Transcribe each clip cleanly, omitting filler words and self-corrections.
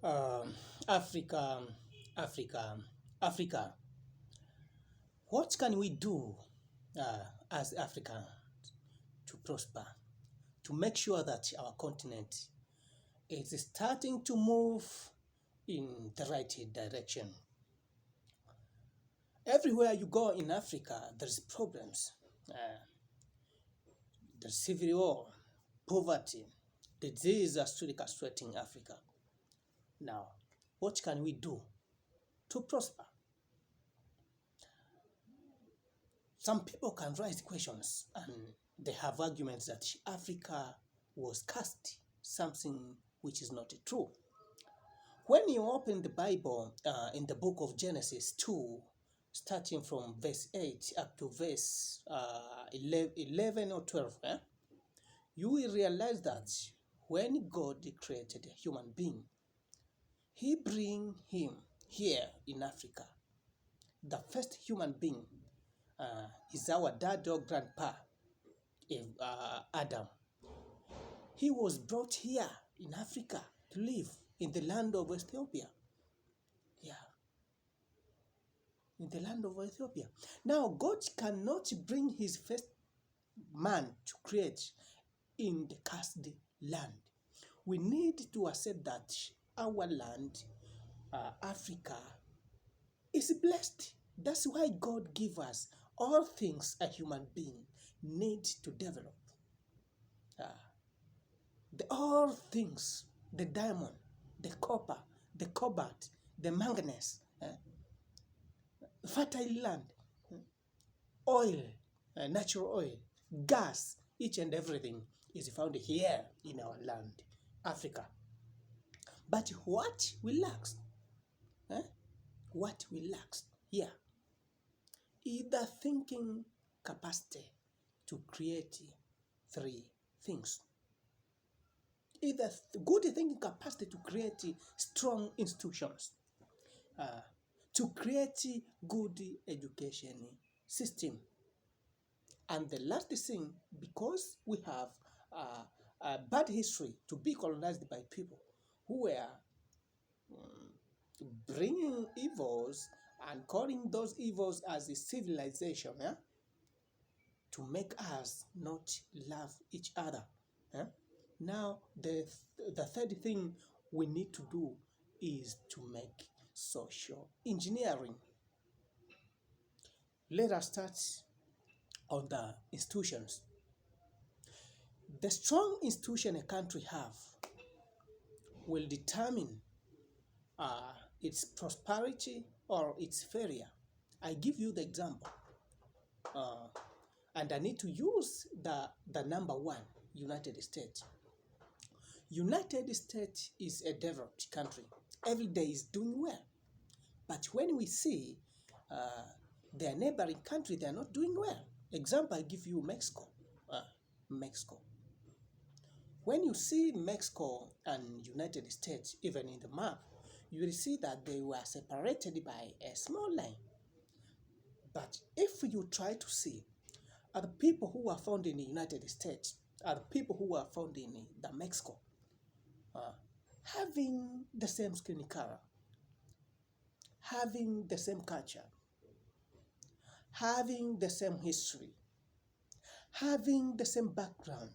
Um, Africa, Africa, Africa. What can we do as Africa to prosper, to make sure that our continent is starting to move in the right direction? Everywhere you go in Africa, there's problems. The civil war, poverty, disease are still castrating Africa. Now, what can we do to prosper? Some people can raise questions and they have arguments that Africa was cursed, something which is not true. When you open the Bible in the book of Genesis 2, starting from verse 8 up to verse 11 or 12, you will realize that when God created a human being, he bring him here in Africa. The first human being is our dad or grandpa, Adam. He was brought here in Africa to live in the land of Ethiopia. Yeah, in the land of Ethiopia. Now, God cannot bring his first man to create in the cursed land. We need to accept that our land, Africa, is blessed. That's why God gave us all things a human being needs to develop. All things, the diamond, the copper, the cobalt, the manganese, fertile land, oil, natural oil, gas, each and everything is found here in our land, Africa. But what we lack, what we lack here, is the thinking capacity to create three things. Either good thinking capacity to create strong institutions, to create good education system. And the last thing, because we have a bad history to be colonized by people who were bringing evils and calling those evils as a civilization, to make us not love each other. Now, the third thing we need to do is to make social engineering. Let us start on the institutions. The strong institution a country have will determine its prosperity or its failure. I give you the example, and I need to use the number one, United States. United States is a developed country. Every day is doing well. But when we see their neighboring country, they are not doing well. Example, I give you Mexico. Mexico. When you see Mexico and United States, even in the map, you will see that they were separated by a small line. But if you try to see, are the people who are found in the United States, are the people who are found in the Mexico, having the same skin color, having the same culture, having the same history, having the same background,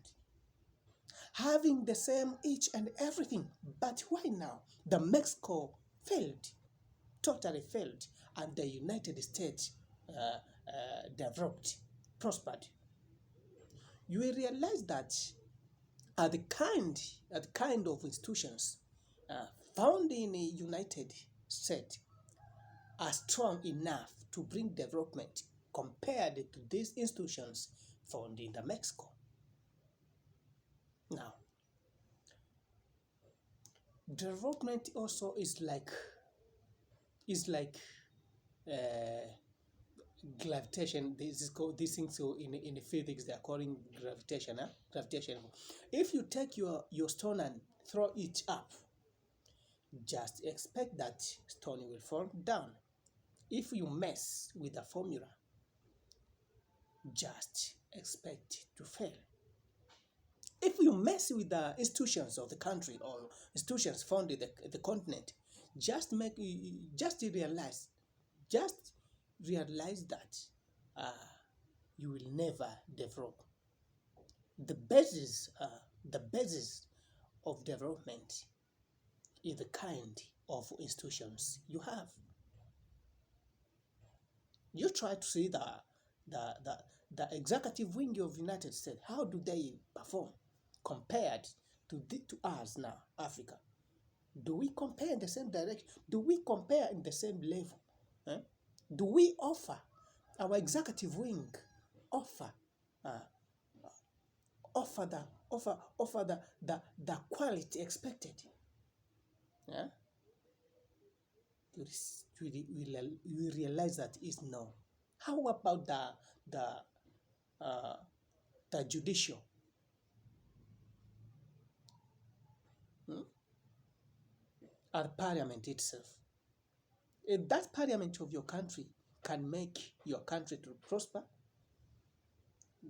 having the same each and everything. But why now? The Mexico failed, totally failed, and the United States developed, prospered. You will realize that the kind of institutions found in the United States are strong enough to bring development compared to these institutions found in the Mexico. Now, development also is like gravitation. This is called this thing. So in physics, they are calling gravitation. Gravitation. If you take your stone and throw it up, just expect that stone will fall down. If you mess with the formula, just expect to fail. If you mess with the institutions of the country or institutions found in the continent, just make just realize just realize that uh, you will never develop. The basis of development is the kind of institutions you have. You try to see the, the, the executive wing of the United States, how do they perform compared to us now, Africa? Do we compare in the same direction? Do we compare in the same level? Eh? Do we offer, our executive wing offer uh, offer the quality expected? Yeah? We realize that is no. How about the uh, the judicial? Hmm? Or parliament itself? If that parliament of your country can make your country to prosper,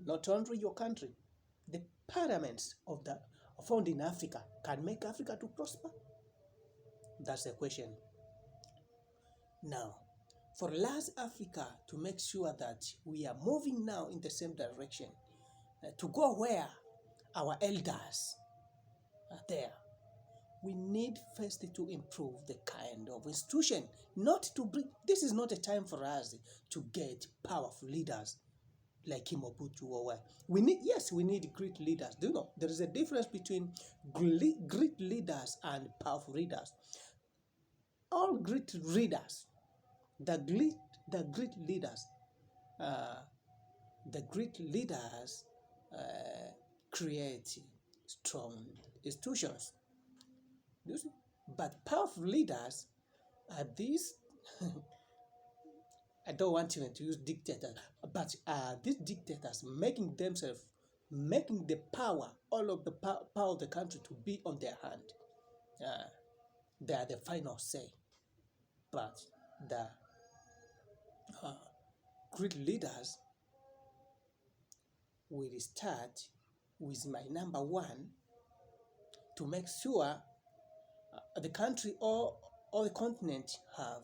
not only your country, the parliaments of the found in Africa can make Africa to prosper? That's the question. Now, for us Africa to make sure that we are moving now in the same direction, to go where our elders are there, we need first to improve the kind of institution, not to bring, this is not a time for us to get powerful leaders like Imobutu or what. We need great leaders. Do you know, there is a difference between great leaders and powerful leaders. All great leaders, the great leaders, uh, the great leaders create strong institutions. You see? But powerful leaders are these, I don't want even to use dictators, but these dictators making the power, all of the power of the country to be on their hand. They are the final say. But the great leaders will start with my number one to make sure the country or the continent have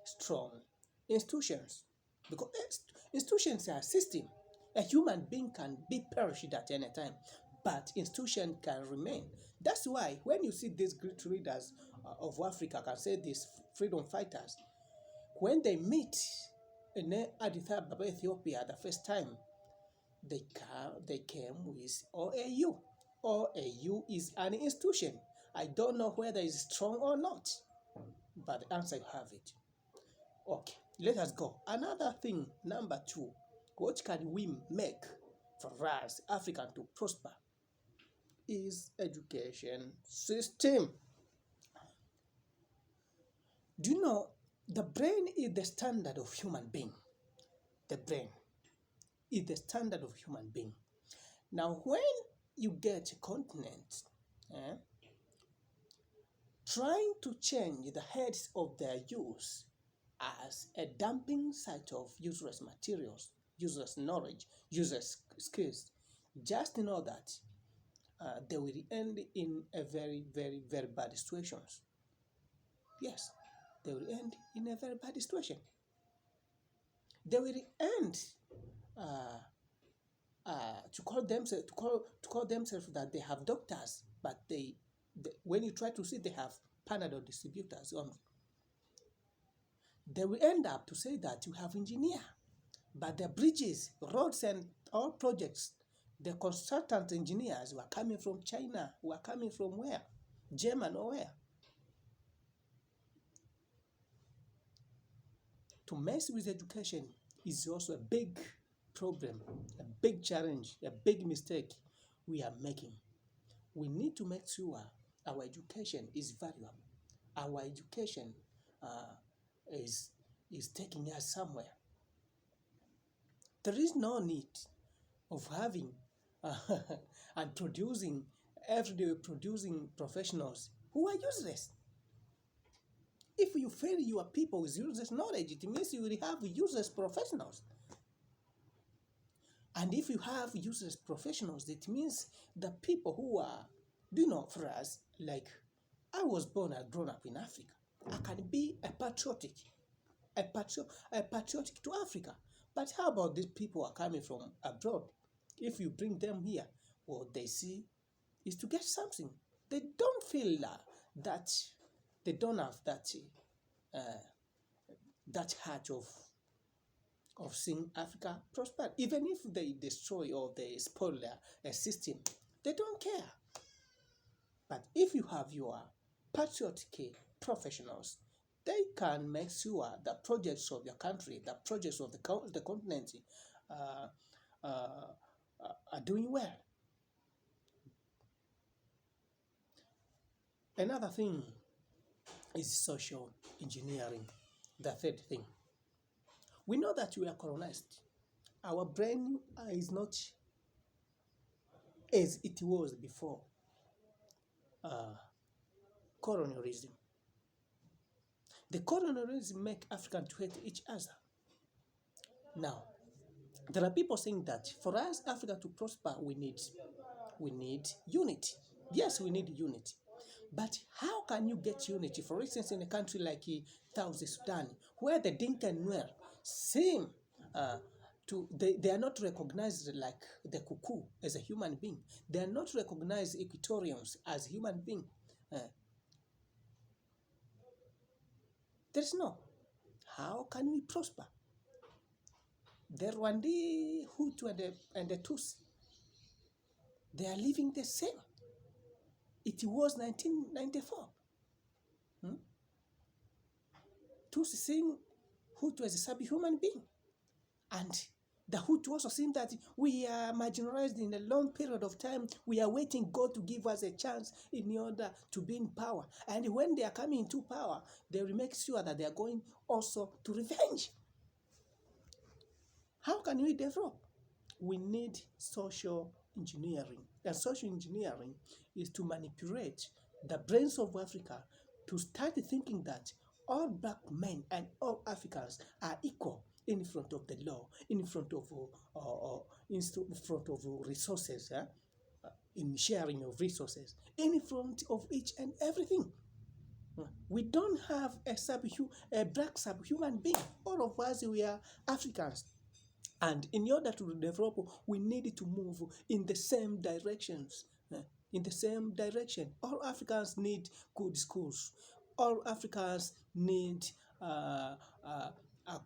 strong institutions, because institutions are a system. A human being can be perished at any time, but institution can remain. That's why when you see these great leaders of Africa, I can say these freedom fighters, when they meet in Addis Ababa, Ethiopia, the first time, they came with OAU. OAU is an institution. I don't know whether it's strong or not, but the answer you have it. Okay, let us go. Another thing, number two, what can we make for us, African, to prosper is education system. Do you know the brain is the standard of human being? The brain is the standard of human being. Now, when you get a continent trying to change the heads of their youth as a dumping site of useless materials, useless knowledge, useless skills, just know that they will end in a very, very, very bad situations. Yes, they will end in a very bad situation. They will end to call themselves that they have doctors, but when you try to see, they have Panadol distributors only. They will end up to say that you have engineer, but the bridges, roads, and all projects, the consultant engineers were coming from China, were coming from where? German or where? To mess with education is also a big problem, a big challenge, a big mistake we are making. We need to make sure our education is valuable. Our education is taking us somewhere. There is no need of having and producing everyday producing professionals who are useless. If you fail your people with useless knowledge, it means you will have useless professionals. And if you have useless professionals, it means the people who are, for us, like I was born and grown up in Africa. I can be a patriotic to Africa. But how about these people who are coming from abroad? If you bring them here, what they see is to get something. They don't feel that they don't have uh, that heart of seeing Africa prosper. Even if they destroy or they spoil their system, they don't care. But if you have your patriotic professionals, they can make sure the projects of your country, the projects of the continent uh, uh, are doing well. Another thing is social engineering. The third thing, we know that we are colonized. Our brain is not as it was before uh, colonialism. The colonialism make Africans to hate each other. Now, there are people saying that for us, Africa to prosper, we need unity. Yes, we need unity. But how can you get unity? For instance, in a country like South Sudan, where the Dinka and Nuer seem they are not recognized like the Kuku as a human being. They are not recognized Equatorians as human being. Uh, there's no. How can we prosper? The Rwandi, Hutu, and the Tutsi, they are living the same. It was 1994. Tutsi seeing Hutu as a subhuman being. And the Hutu also seeing that we are marginalized in a long period of time. We are waiting God to give us a chance in order to be in power. And when they are coming into power, they will make sure that they are going also to revenge. How can we develop? We need social engineering. And social engineering is to manipulate the brains of Africa to start thinking that all black men and all Africans are equal in front of the law, in front of resources, in sharing of resources, in front of each and everything. We don't have a black subhuman being. All of us, we are Africans. And in order to develop, we need to move in the same directions. In the same direction. All Africans need good schools. All Africans need a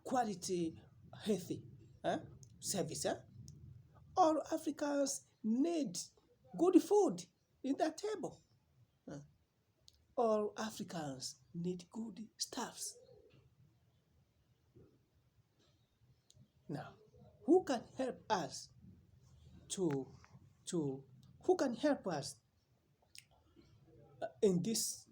quality, healthy service. All Africans need good food in their table. All Africans need good staffs. Now, who can help us to who can help us in this